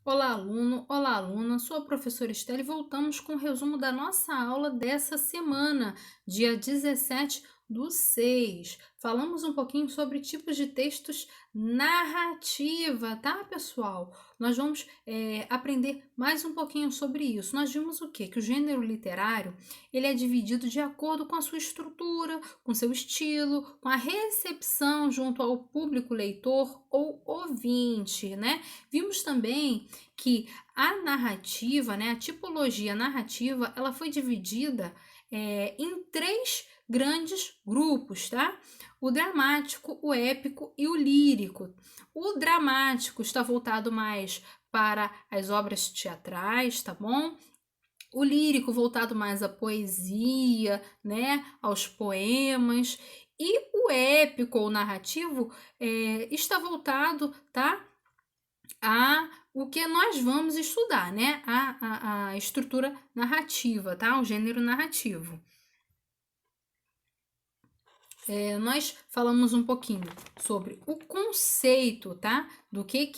Olá, aluno! Olá, aluna! Sou a professora Estela e voltamos com o resumo da nossa aula dessa semana, dia 17/6. Falamos um pouquinho sobre tipos de textos narrativa, tá, pessoal? Nós vamos aprender mais um pouquinho sobre isso. Nós vimos o quê? Que o gênero literário ele é dividido de acordo com a sua estrutura, com seu estilo, com a recepção junto ao público leitor ou ouvinte, né? Vimos também que a narrativa, né, a tipologia narrativa, ela foi dividida em três grandes grupos, tá? O dramático, o épico e o lírico. O dramático está voltado mais para as obras teatrais, tá bom? O lírico voltado mais à poesia, né, aos poemas. E o épico ou narrativo está voltado, tá, a o que nós vamos estudar, né? A estrutura narrativa, tá? O gênero narrativo. Nós falamos um pouquinho sobre o conceito, tá? Do que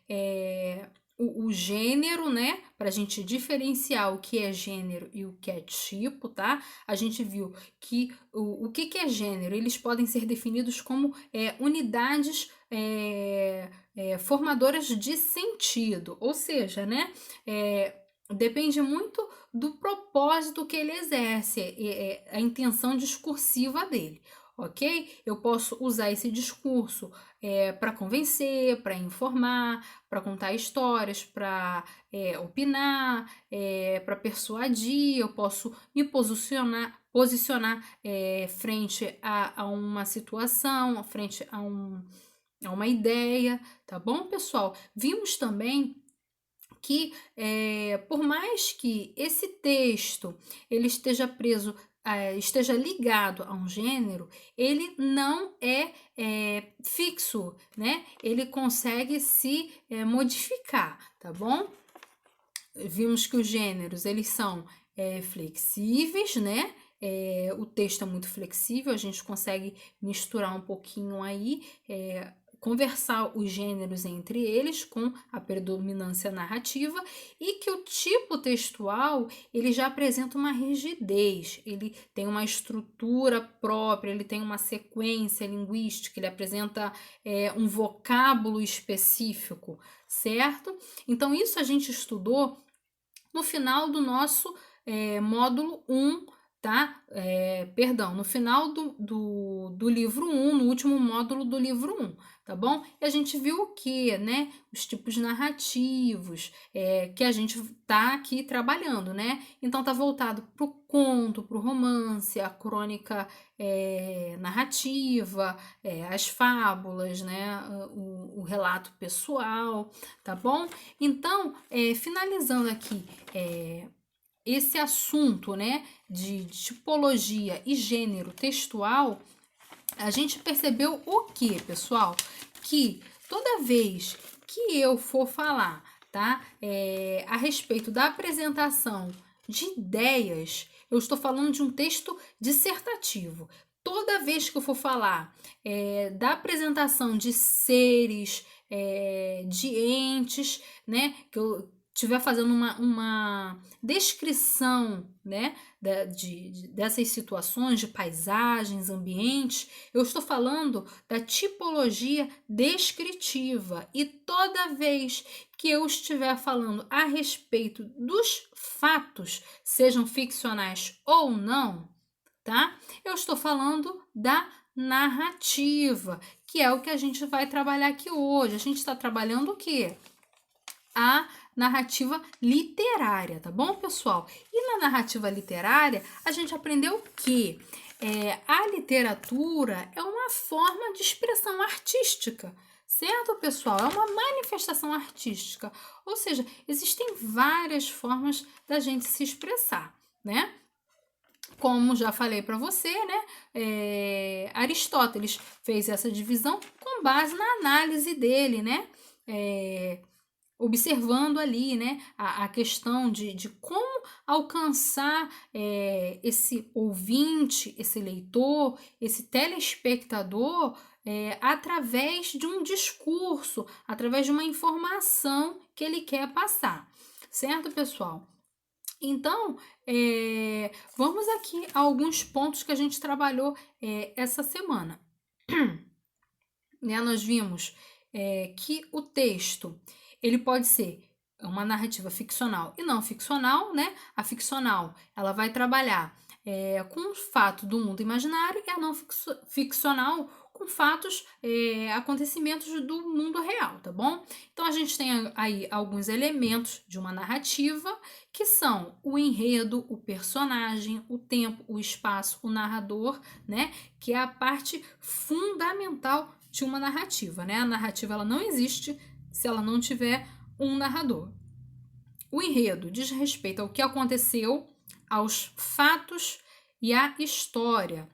é o gênero, né? Para a gente diferenciar o que é gênero e o que é tipo, tá? A gente viu que o que é gênero? Eles podem ser definidos como unidades formadoras de sentido, ou seja, né? Depende muito do propósito que ele exerce, a intenção discursiva dele, ok? Eu posso usar esse discurso para convencer, para informar, para contar histórias, para opinar, para persuadir, eu posso me posicionar frente a uma situação, frente a uma ideia, tá bom, pessoal? Vimos também que por mais que esse texto ele esteja preso, esteja ligado a um gênero, ele não é fixo, né? Ele consegue se modificar, tá bom? Vimos que os gêneros eles são flexíveis, né? O texto é muito flexível, a gente consegue misturar um pouquinho aí, conversar os gêneros entre eles com a predominância narrativa, e que o tipo textual ele já apresenta uma rigidez, ele tem uma estrutura própria, ele tem uma sequência linguística, ele apresenta um vocábulo específico, certo? Então isso a gente estudou no final do nosso módulo 1, tá? Perdão, no final do livro 1, no último módulo do livro 1, tá bom? E a gente viu o que, né? Os tipos narrativos que a gente tá aqui trabalhando, né? Então tá voltado para o conto, para o romance, a crônica narrativa, as fábulas, né? O relato pessoal, tá bom? Então, finalizando aqui esse assunto, né, de tipologia e gênero textual, a gente percebeu o que, pessoal? Que toda vez que eu for falar, tá, a respeito da apresentação de ideias, eu estou falando de um texto dissertativo. Toda vez que eu for falar da apresentação de seres, de entes, né, que eu estiver fazendo uma descrição, né, dessas situações de paisagens, ambientes, eu estou falando da tipologia descritiva, e toda vez que eu estiver falando a respeito dos fatos, sejam ficcionais ou não, tá? Eu estou falando da narrativa, que é o que a gente vai trabalhar aqui hoje. A gente está trabalhando o quê? A narrativa literária, tá bom, pessoal? E na narrativa literária, a gente aprendeu que a literatura é uma forma de expressão artística, certo, pessoal? É uma manifestação artística, ou seja, existem várias formas da gente se expressar, né? Como já falei para você, né? Aristóteles fez essa divisão com base na análise dele, né? Observando ali, né, a questão de como alcançar esse ouvinte, esse leitor, esse telespectador através de um discurso, através de uma informação que ele quer passar, certo, pessoal? Então, vamos aqui a alguns pontos que a gente trabalhou essa semana. Né? Nós vimos que o texto ele pode ser uma narrativa ficcional e não ficcional, né? A ficcional ela vai trabalhar com o fato do mundo imaginário e a não ficcional com fatos, acontecimentos do mundo real, tá bom? Então a gente tem aí alguns elementos de uma narrativa que são o enredo, o personagem, o tempo, o espaço, o narrador, né? Que é a parte fundamental de uma narrativa, né? A narrativa ela não existe se ela não tiver um narrador. O enredo diz respeito ao que aconteceu, aos fatos e à história.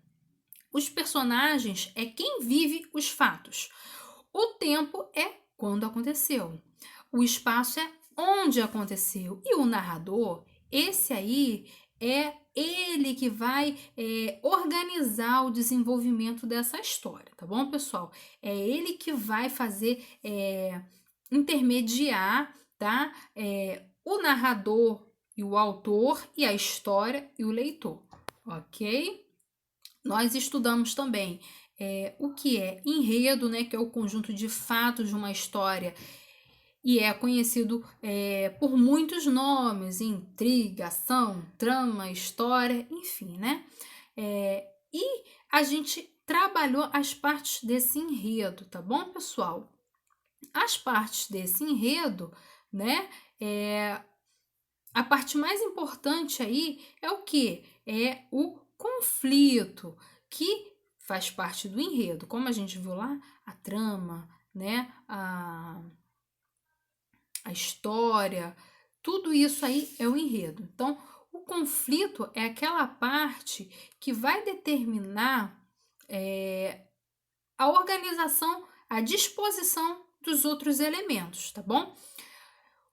Os personagens é quem vive os fatos. O tempo é quando aconteceu. O espaço é onde aconteceu. E o narrador, esse aí é ele que vai organizar o desenvolvimento dessa história, tá bom, pessoal? É ele que vai fazer intermediar, tá? O narrador e o autor e a história e o leitor, ok? Nós estudamos também o que é enredo, né, que é o conjunto de fatos de uma história e é conhecido por muitos nomes, intriga, ação, trama, história, enfim, né? E a gente trabalhou as partes desse enredo, tá bom, pessoal? As partes desse enredo, né? A parte mais importante aí é o que? É o conflito, que faz parte do enredo. Como a gente viu lá, a trama, né? A história, tudo isso aí é o enredo. Então, o conflito é aquela parte que vai determinar a organização, a disposição dos outros elementos, tá bom?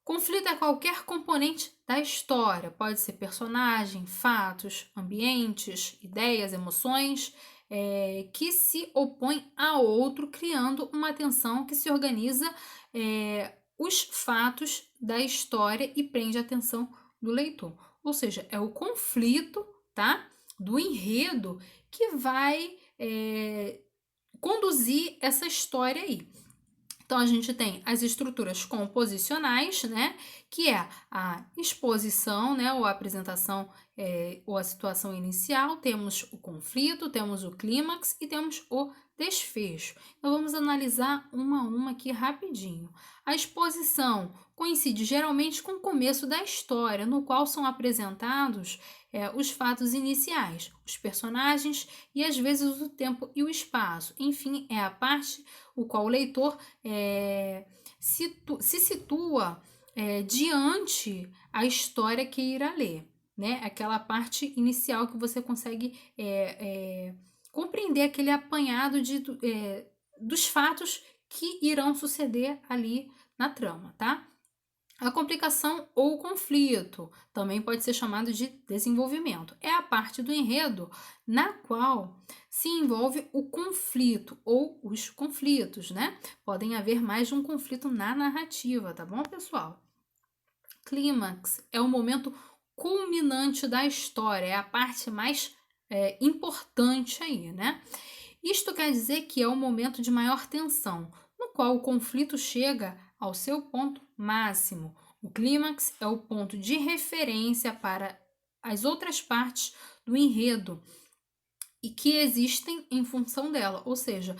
Conflito é qualquer componente da história, pode ser personagem, fatos, ambientes, ideias, emoções, que se opõe a outro, criando uma tensão que se organiza os fatos da história e prende a atenção do leitor. Ou seja, é o conflito, tá, do enredo que vai conduzir essa história aí. Então, a gente tem as estruturas composicionais, né? Que é a exposição, né? Ou a apresentação, ou a situação inicial. Temos o conflito, temos o clímax e temos o desfecho. Então, vamos analisar uma a uma aqui rapidinho. A exposição coincide geralmente com o começo da história, no qual são apresentados os fatos iniciais, os personagens e às vezes o tempo e o espaço. Enfim, é a parte o qual o leitor se situa diante a história que irá ler, né? Aquela parte inicial que você consegue compreender aquele apanhado dos fatos que irão suceder ali na trama, tá? A complicação ou conflito também pode ser chamado de desenvolvimento. É a parte do enredo na qual se envolve o conflito ou os conflitos, né? Podem haver mais de um conflito na narrativa, tá bom, pessoal? Clímax é o momento culminante da história, é a parte mais importante aí, né? Isto quer dizer que é o momento de maior tensão, no qual o conflito chega ao seu ponto máximo. O clímax é o ponto de referência para as outras partes do enredo e que existem em função dela. Ou seja,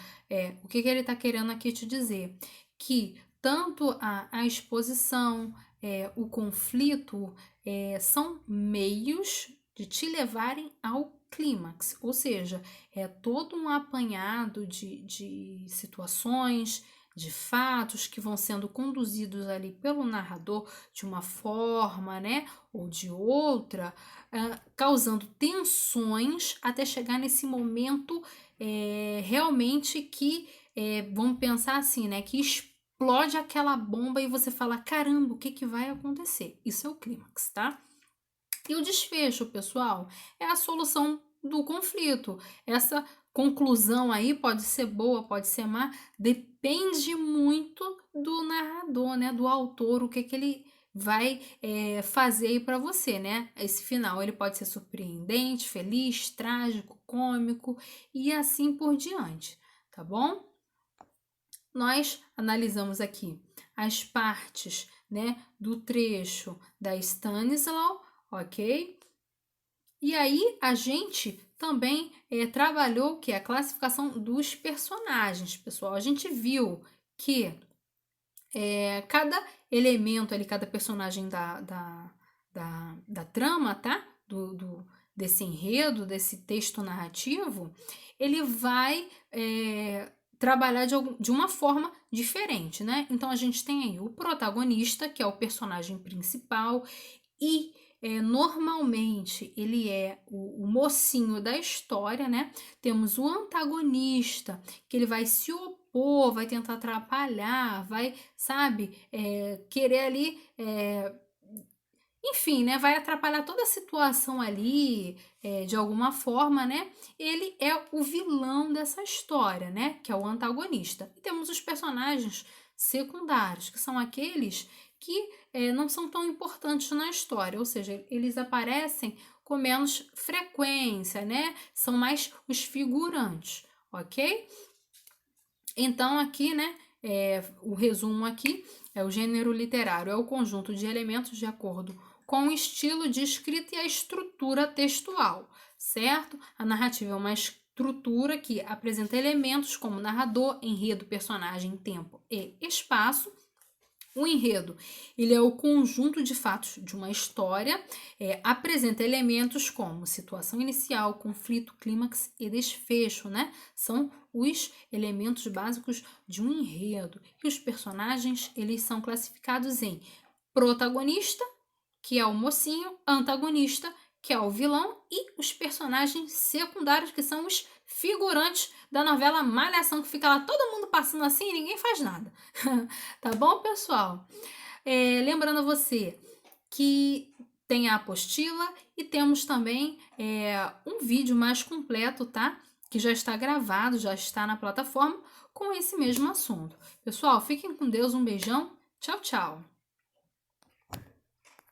o que ele está querendo aqui te dizer? Que tanto a exposição, o conflito, são meios de te levarem ao clímax, ou seja, é todo um apanhado de situações, de fatos que vão sendo conduzidos ali pelo narrador de uma forma, né, ou de outra, causando tensões até chegar nesse momento realmente que, vamos pensar assim, né, que explode aquela bomba e você fala, caramba, o que, que vai acontecer? Isso é o clímax, tá? E o desfecho, pessoal, é a solução do conflito. Essa conclusão aí pode ser boa, pode ser má, depende muito do narrador, né? Do autor, o que ele vai fazer aí para você, né? Esse final ele pode ser surpreendente, feliz, trágico, cômico e assim por diante, tá bom? Nós analisamos aqui as partes, né, do trecho da Stanislaw, ok? E aí a gente também trabalhou que é a classificação dos personagens, pessoal. A gente viu que cada elemento ali, cada personagem da trama, tá? Desse enredo, desse texto narrativo, ele vai trabalhar de uma forma diferente, né? Então a gente tem aí o protagonista, que é o personagem principal, e normalmente ele é o mocinho da história, né? Temos o antagonista, que ele vai se opor, vai tentar atrapalhar, vai, sabe, querer ali. Enfim, né, vai atrapalhar toda a situação ali, de alguma forma, né? Ele é o vilão dessa história, né? Que é o antagonista. E temos os personagens secundários, que são aqueles que não são tão importantes na história, ou seja, eles aparecem com menos frequência, né? São mais os figurantes, ok? Então, aqui, né, o resumo aqui é o gênero literário, é o conjunto de elementos de acordo com o estilo de escrita e a estrutura textual, certo? A narrativa é uma estrutura que apresenta elementos como narrador, enredo, personagem, tempo e espaço. O enredo, ele é o conjunto de fatos de uma história, apresenta elementos como situação inicial, conflito, clímax e desfecho, né? São os elementos básicos de um enredo. E os personagens, eles são classificados em protagonista, que é o mocinho, antagonista, que é o vilão, e os personagens secundários, que são os figurantes da novela Malhação, que fica lá todo mundo passando assim e ninguém faz nada. Tá bom, pessoal? Lembrando a você que tem a apostila e temos também um vídeo mais completo, tá? Que já está gravado, já está na plataforma com esse mesmo assunto. Pessoal, fiquem com Deus, um beijão, tchau, tchau!